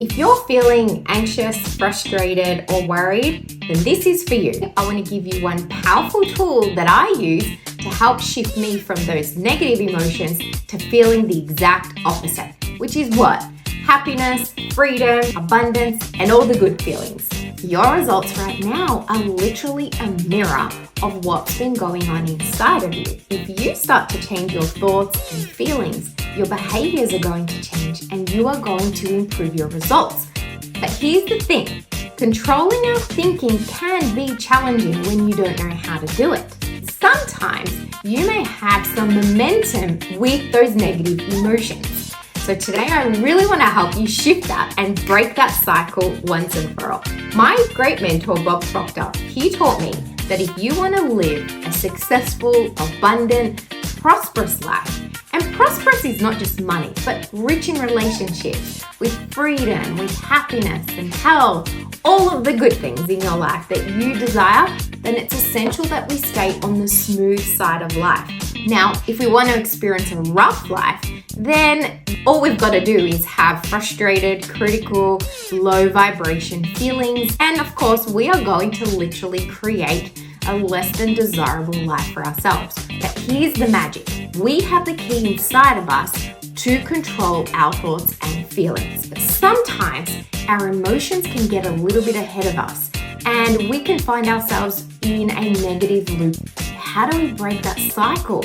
If you're feeling anxious, frustrated, or worried, then this is for you. I want to give you one powerful tool that I use to help shift me from those negative emotions to feeling the exact opposite, which is what? Happiness, freedom, abundance, and all the good feelings. Your results right now are literally a mirror of what's been going on inside of you. If you start to change your thoughts and feelings, your behaviors are going to change and you are going to improve your results. But here's the thing, controlling our thinking can be challenging when you don't know how to do it. Sometimes you may have some momentum with those negative emotions. So today I really want to help you shift that and break that cycle once and for all. My great mentor, Bob Proctor, he taught me that if you want to live a successful, abundant, prosperous life, and prosperous is not just money, but rich in relationships, with freedom, with happiness and health, all of the good things in your life that you desire, then it's essential that we stay on the smooth side of life. Now, if we want to experience a rough life, then all we've got to do is have frustrated, critical, low vibration feelings. And of course, we are going to literally create a less than desirable life for ourselves. But here's the magic. We have the key inside of us to control our thoughts and feelings. But sometimes our emotions can get a little bit ahead of us and we can find ourselves in a negative loop. How do we break that cycle?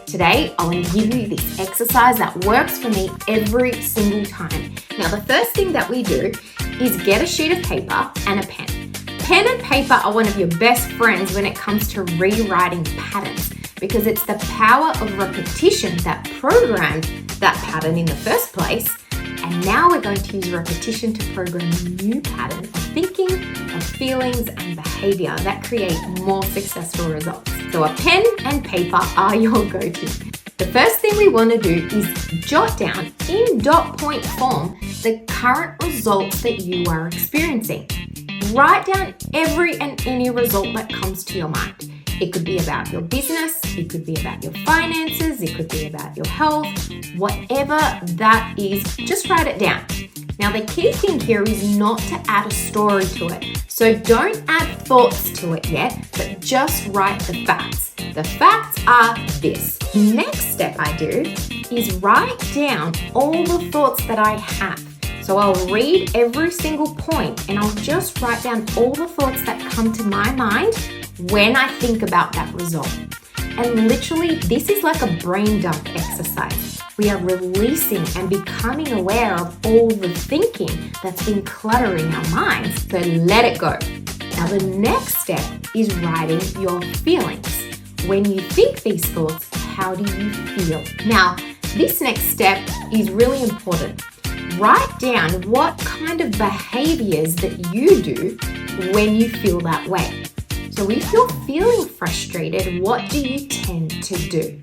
Today, I want to give you this exercise that works for me every single time. Now, the first thing that we do is get a sheet of paper and a pen. Pen and paper are one of your best friends when it comes to rewriting patterns because it's the power of repetition that programmed that pattern in the first place. And now we're going to use repetition to program a new pattern of thinking, of feelings, and behavior that create more successful results. So a pen and paper are your go-to. The first thing we want to do is jot down in dot point form the current results that you are experiencing. Write down every and any result that comes to your mind. It could be about your business, it could be about your finances, it could be about your health, whatever that is, just write it down. Now, the key thing here is not to add a story to it. So don't add thoughts to it yet, but just write the facts. The facts are this. Next step I do is write down all the thoughts that I have. So I'll read every single point and I'll just write down all the thoughts that come to my mind when I think about that result. And literally, this is like a brain dump exercise. We are releasing and becoming aware of all the thinking that's been cluttering our minds, so let it go. Now, the next step is writing your feelings. When you think these thoughts, how do you feel? Now, this next step is really important. Write down what kind of behaviors that you do when you feel that way. So if you're feeling frustrated, what do you tend to do?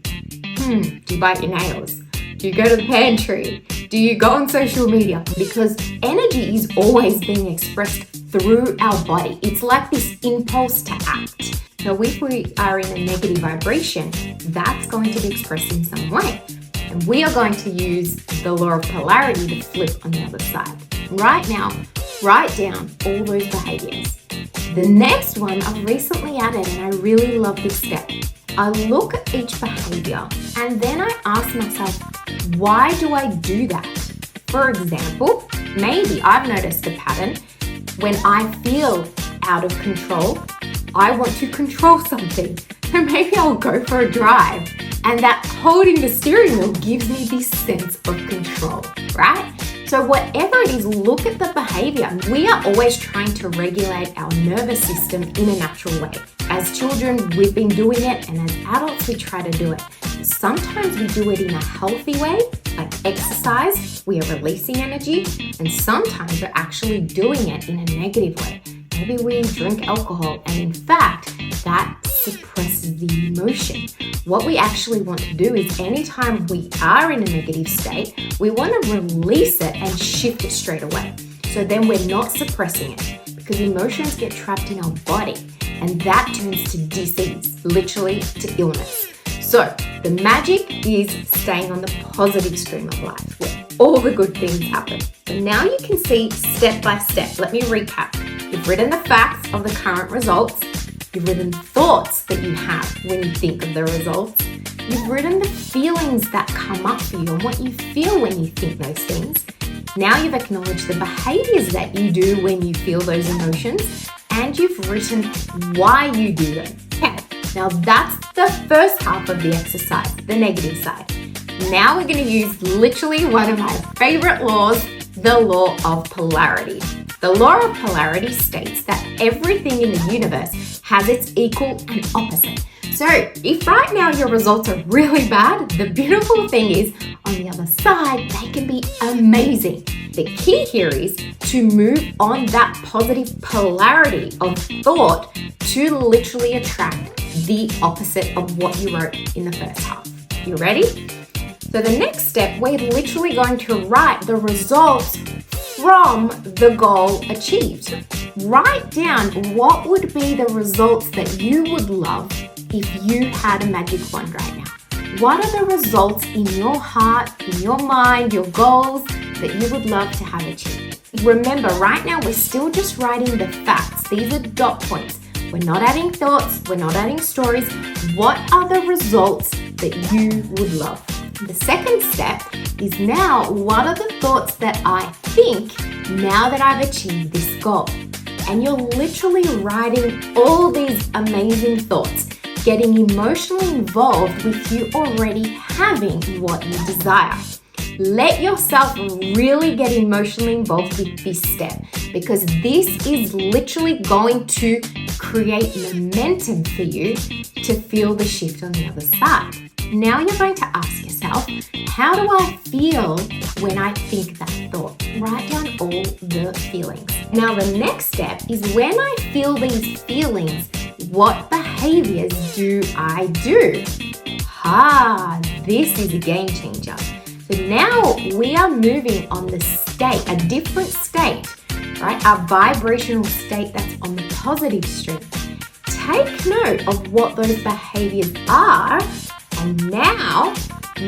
Do you bite your nails? Do you go to the pantry? Do you go on social media? Because energy is always being expressed through our body. It's like this impulse to act. So if we are in a negative vibration, that's going to be expressed in some way. And we are going to use the law of polarity to flip on the other side. Right now, write down all those behaviors. The next one I've recently added, and I really love this step. I look at each behavior and then I ask myself, why do I do that? For example, maybe I've noticed a pattern. When I feel out of control, I want to control something. So maybe I'll go for a drive. And that holding the steering wheel gives me this sense of control, right? So whatever it is, look at the behavior. We are always trying to regulate our nervous system in a natural way. As children, we've been doing it, and as adults, we try to do it. Sometimes we do it in a healthy way, like exercise, we are releasing energy, and sometimes we're actually doing it in a negative way. Maybe we drink alcohol, and in fact, that suppresses the emotion. What we actually want to do is anytime we are in a negative state, we want to release it and shift it straight away. So then we're not suppressing it because emotions get trapped in our body and that turns to disease, literally to illness. So the magic is staying on the positive stream of life where all the good things happen. So now you can see step by step. Let me recap. You've written the facts of the current results. You've written thoughts that you have when you think of the results. You've written the feelings that come up for you and what you feel when you think those things. Now you've acknowledged the behaviors that you do when you feel those emotions, and you've written why you do them. Okay, now that's the first half of the exercise, the negative side. Now we're going to use literally one of my favorite laws, the law of polarity. The law of polarity states that everything in the universe has its equal and opposite. So if right now your results are really bad, the beautiful thing is on the other side, they can be amazing. The key here is to move on that positive polarity of thought to literally attract the opposite of what you wrote in the first half. You ready? So the next step, we're literally going to write the results from the goal achieved. Write down what would be the results that you would love if you had a magic wand right now. What are the results in your heart, in your mind, your goals that you would love to have achieved? Remember, right now we're still just writing the facts. These are dot points. We're not adding thoughts, we're not adding stories. What are the results that you would love? The second step is now, what are the thoughts that I think now that I've achieved this goal? And you're literally writing all these amazing thoughts, getting emotionally involved with you already having what you desire. Let yourself really get emotionally involved with this step, because this is literally going to create momentum for you to feel the shift on the other side. Now you're going to ask yourself, how do I feel when I think that thought? Write down all the feelings. Now the next step is, when I feel these feelings, what behaviors do I do? This is a game changer. So now we are moving on the state, a different state, right? Our vibrational state that's on the positive stream. Take note of what those behaviors are, and now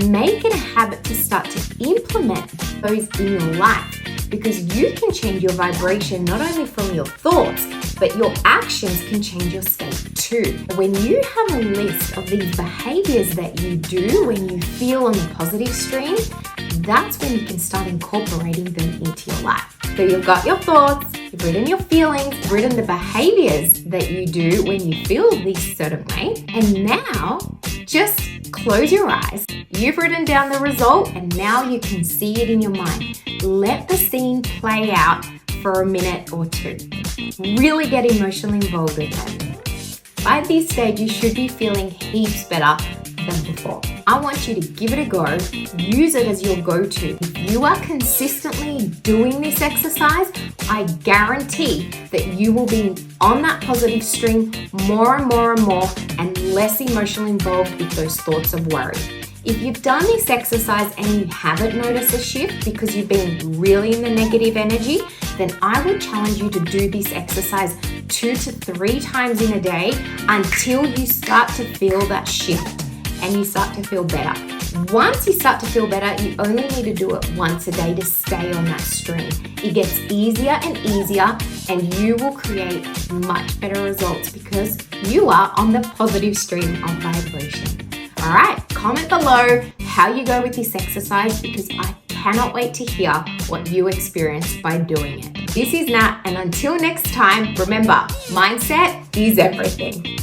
make it a habit to start to implement those in your life, because you can change your vibration not only from your thoughts, but your actions can change your state too. When you have a list of these behaviors that you do when you feel on the positive stream, that's when you can start incorporating them into your life. So you've got your thoughts, you've written your feelings, you've written the behaviors that you do when you feel this certain way, and now just close your eyes. You've written down the result, and now you can see it in your mind. Let the scene play out for a minute or two. Really get emotionally involved with it. By this stage, you should be feeling heaps better than before. I want you to give it a go. Use it as your go-to. If you are consistently doing this exercise, I guarantee that you will be on that positive stream more and more and more, and less emotionally involved with those thoughts of worry. If you've done this exercise and you haven't noticed a shift because you've been really in the negative energy, then I would challenge you to do this exercise 2 to 3 times in a day until you start to feel that shift and you start to feel better. Once you start to feel better, you only need to do it once a day to stay on that stream. It gets easier and easier, and you will create much better results because you are on the positive stream of vibration. All right, comment below how you go with this exercise, because I cannot wait to hear what you experience by doing it. This is Nat, and until next time, remember, mindset is everything.